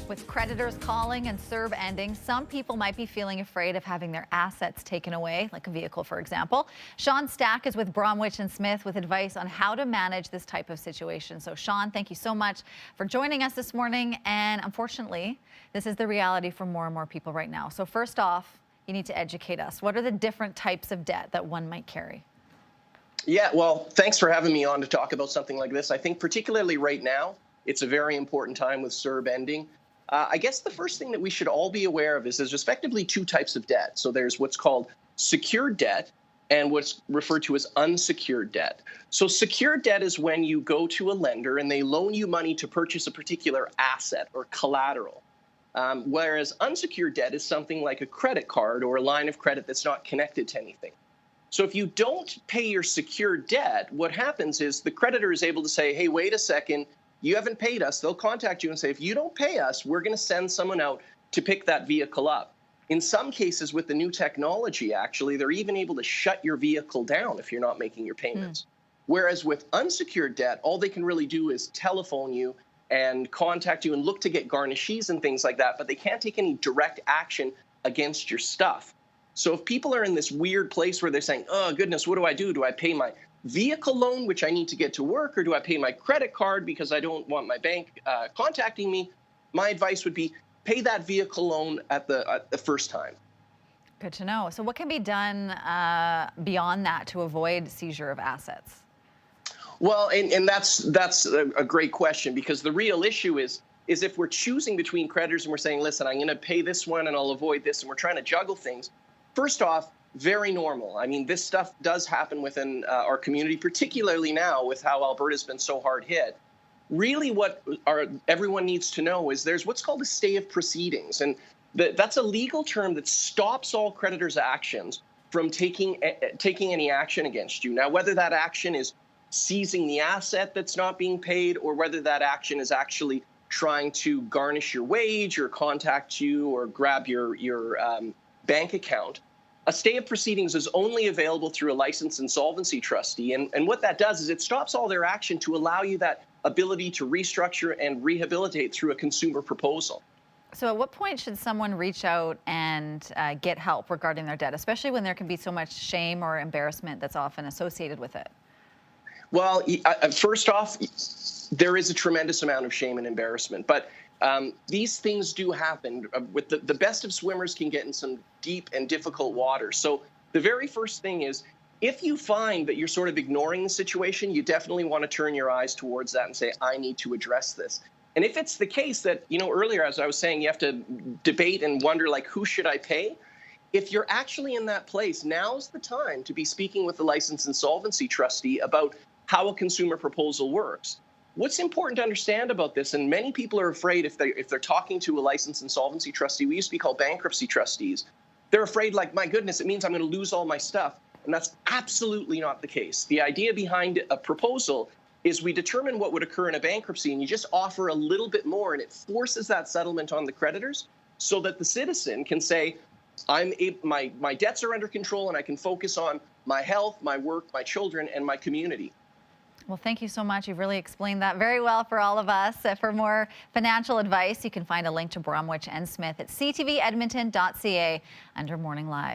With creditors calling and CERB ending, some people might be feeling afraid of having their assets taken away, like a vehicle, for example. Shawn Stack is with Bromwich+Smith with advice on how to manage this type of situation. So, Shawn, thank you so much for joining us this morning. And unfortunately, this is the reality for more and more people right now. So first off, you need to educate us. What are the different types of debt that one might carry? Yeah, well, thanks for having me on to talk about something like this. I think particularly right now, it's a very important time with CERB ending. I guess the first thing that we should all be aware of is there's effectively two types of debt. So there's what's called secured debt and what's referred to as unsecured debt. So secured debt is when you go to a lender and they loan you money to purchase a particular asset or collateral. Whereas unsecured debt is something like a credit card or a line of credit that's not connected to anything. So if you don't pay your secured debt, what happens is the creditor is able to say, hey, wait a second, you haven't paid us. They'll contact you and say, if you don't pay us, we're going to send someone out to pick that vehicle up. In some cases with the new technology, actually, they're even able to shut your vehicle down if you're not making your payments. Whereas with unsecured debt, all they can really do is telephone you and contact you and look to get garnishes and things like that, but they can't take any direct action against your stuff. So if people are in this weird place where they're saying, oh, goodness, what do I do? Do I pay my vehicle loan, which I need to get to work, or do I pay my credit card because I don't want my bank contacting me? My advice would be pay that vehicle loan at the first time. Good to know. So what can be done beyond that to avoid seizure of assets? Well, and that's a great question, because the real issue is if we're choosing between creditors and we're saying, listen, I'm going to pay this one and I'll avoid this, and we're trying to juggle things. First off, very normal. I mean, this stuff does happen within our community, particularly now with how Alberta's been so hard hit. Really what everyone needs to know is there's what's called a stay of proceedings. And that's a legal term that stops all creditors' actions from taking any action against you. Now, whether that action is seizing the asset that's not being paid, or whether that action is actually trying to garnish your wage or contact you or grab your bank account, a stay of proceedings is only available through a licensed insolvency trustee. And what that does is it stops all their action to allow you that ability to restructure and rehabilitate through a consumer proposal. So at what point should someone reach out and get help regarding their debt, especially when there can be so much shame or embarrassment that's often associated with it? Well, first off, there is a tremendous amount of shame and embarrassment, but these things do happen. With the best of swimmers can get in some deep and difficult water. So the very first thing is, if you find that you're sort of ignoring the situation, you definitely want to turn your eyes towards that and say, I need to address this. And if it's the case that, earlier, as I was saying, you have to debate and wonder, like, who should I pay? If you're actually in that place, now's the time to be speaking with the licensed insolvency trustee about how a consumer proposal works. What's important to understand about this, and many people are afraid if they're talking to a licensed insolvency trustee, we used to be called bankruptcy trustees, they're afraid, like, my goodness, it means I'm going to lose all my stuff. And that's absolutely not the case. The idea behind a proposal is we determine what would occur in a bankruptcy, and you just offer a little bit more, and it forces that settlement on the creditors so that the citizen can say, my debts are under control and I can focus on my health, my work, my children, and my community. Well, thank you so much. You've really explained that very well for all of us. For more financial advice, you can find a link to Bromwich+Smith at ctvedmonton.ca under Morning Live.